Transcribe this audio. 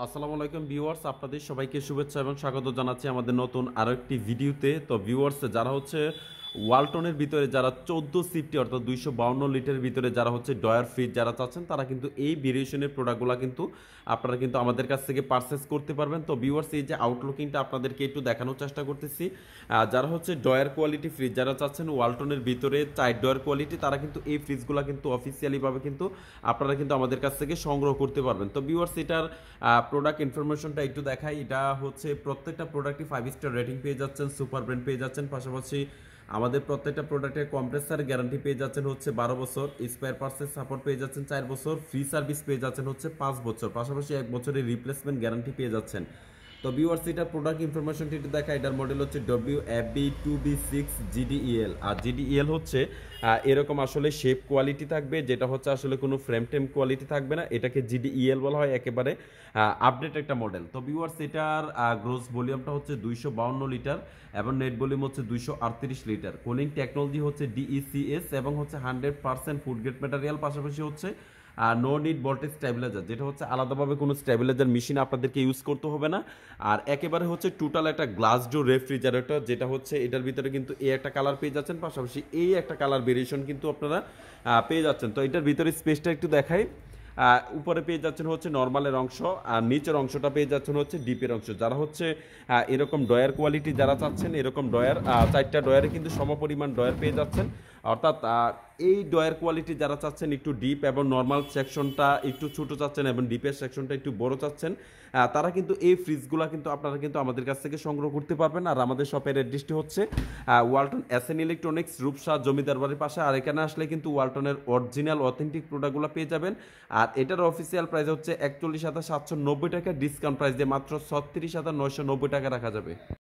আসসালামু আলাইকুম ভিউয়ার্স, আপনাদের সবাইকে শুভেচ্ছা এবং স্বাগত জানাচ্ছি আমাদের নতুন আরও একটি ভিডিওতে। তো ভিউয়ার্স, যারা হচ্ছে ওয়ালটনের ভিতরে যারা 14 সিফটি অর্থাৎ 252 লিটারের ভিতরে যারা হচ্ছে ডয়ার ফ্রিজ যারা চাচ্ছেন, তারা কিন্তু এই ভেরিয়েশনের প্রোডাক্টগুলো কিন্তু আপনারা কিন্তু আমাদের কাছ থেকে পারচেস করতে পারবেন। তো ভিউয়ার্স, এই যে আউটলুকিংটা আপনাদেরকে একটু দেখানোর চেষ্টা করতেছি। যারা হচ্ছে ডয়ার কোয়ালিটি ফ্রিজ যারা চাচ্ছেন ওয়ালটনের ভিতরে 4 ডয়ার কোয়ালিটি, তারা কিন্তু এই ফ্রিজগুলো কিন্তু অফিসিয়ালিভাবে কিন্তু আপনারা কিন্তু আমাদের কাছ থেকে সংগ্রহ করতে পারবেন। তো ভিউয়ার্স, এটার প্রোডাক্ট ইনফরমেশনটা একটু দেখাই। এটা হচ্ছে প্রত্যেকটা প্রোডাক্টই 5 স্টার রেটিং পেয়ে যাচ্ছেন, সুপার ব্র্যান্ড পেয়ে যাচ্ছেন। পাশাপাশি আমাদের প্রত্যেকটা প্রোডাক্টের কম্প্রেসার গ্যারান্টি পেয়ে যাচ্ছেন হচ্ছে 12 বছর, স্পেয়ার পার্টসের সাপোর্ট পেয়ে যাচ্ছেন 4 বছর, ফ্রি সার্ভিস পেয়ে যাচ্ছেন হচ্ছে 5 বছর, পাশাপাশি 1 বছরের রিপ্লেসমেন্ট গ্যারান্টি পেয়ে যাচ্ছেন। তো ভিউয়ার্স, এটার প্রোডাক্ট ইনফরমেশনটি একটু দেখা। এটার মডেল হচ্ছে WFB2B6 GDEL। আর জিডিইএল হচ্ছে এরকম আসলে শেপ কোয়ালিটি থাকবে, যেটা হচ্ছে আসলে কোনো ফ্রেম টেম কোয়ালিটি থাকবে না। এটাকে জিডিইএল বলা হয়, একেবারে আপডেট একটা মডেল। তো ভিউয়ার্স, এটার গ্রোস ভলিউমটা হচ্ছে 252 লিটার এবং নেট ভলিউম হচ্ছে 238 লিটার। কুলিং টেকনোলজি হচ্ছে ডিইসিএস এবং হচ্ছে 100% ফুড গ্রেড ম্যাটেরিয়াল। পাশাপাশি হচ্ছে নো নিড ভোল্টেজ স্টেবিলাইজার, যেটা হচ্ছে আলাদাভাবে কোনো স্টেবিলাইজার মেশিন আপনাদেরকে ইউজ করতে হবে না। আর একেবারে হচ্ছে টোটাল একটা গ্লাস ডোর রেফ্রিজারেটর, যেটা হচ্ছে এটার ভিতরে কিন্তু এই একটা কালার পেয়ে যাচ্ছেন, পাশাপাশি এই একটা কালার ভেরিয়েশন কিন্তু আপনারা পেয়ে যাচ্ছেন। তো এটার ভিতরে স্পেসটা একটু দেখাই। উপরে পেয়ে যাচ্ছেন হচ্ছে নর্মালের অংশ, আর নিচের অংশটা পেয়ে যাচ্ছেন হচ্ছে ডিপের অংশ। যারা হচ্ছে এরকম ডয়ার কোয়ালিটি যারা চাচ্ছেন, এরকম ডয়ার 4টা ডয়ারে কিন্তু সমপরিমাণ ডয়ার পেয়ে যাচ্ছেন। অর্থাৎ এই ডয়ার কোয়ালিটি যারা চাচ্ছেন একটু ডিপ এবং নর্মাল সেকশনটা একটু ছোটো চাচ্ছেন এবং ডিপের সেকশনটা একটু বড় চাচ্ছেন, তারা কিন্তু এই ফ্রিজগুলো কিন্তু আপনারা কিন্তু আমাদের কাছ থেকে সংগ্রহ করতে পারবেন। আর আমাদের শপের অ্যাড্রেসটি হচ্ছে ওয়ালটন এসএন ইলেকট্রনিক্স, রূপসা জমিদার বাড়ির পাশে। আর এখানে আসলে কিন্তু ওয়ালটনের অরিজিনাল অথেন্টিক প্রোডাক্টগুলো পেয়ে যাবেন। আর এটার অফিসিয়াল প্রাইস হচ্ছে 41,790 টাকা, ডিসকাউন্ট প্রাইস দিয়ে মাত্র 36,990 টাকা রাখা যাবে।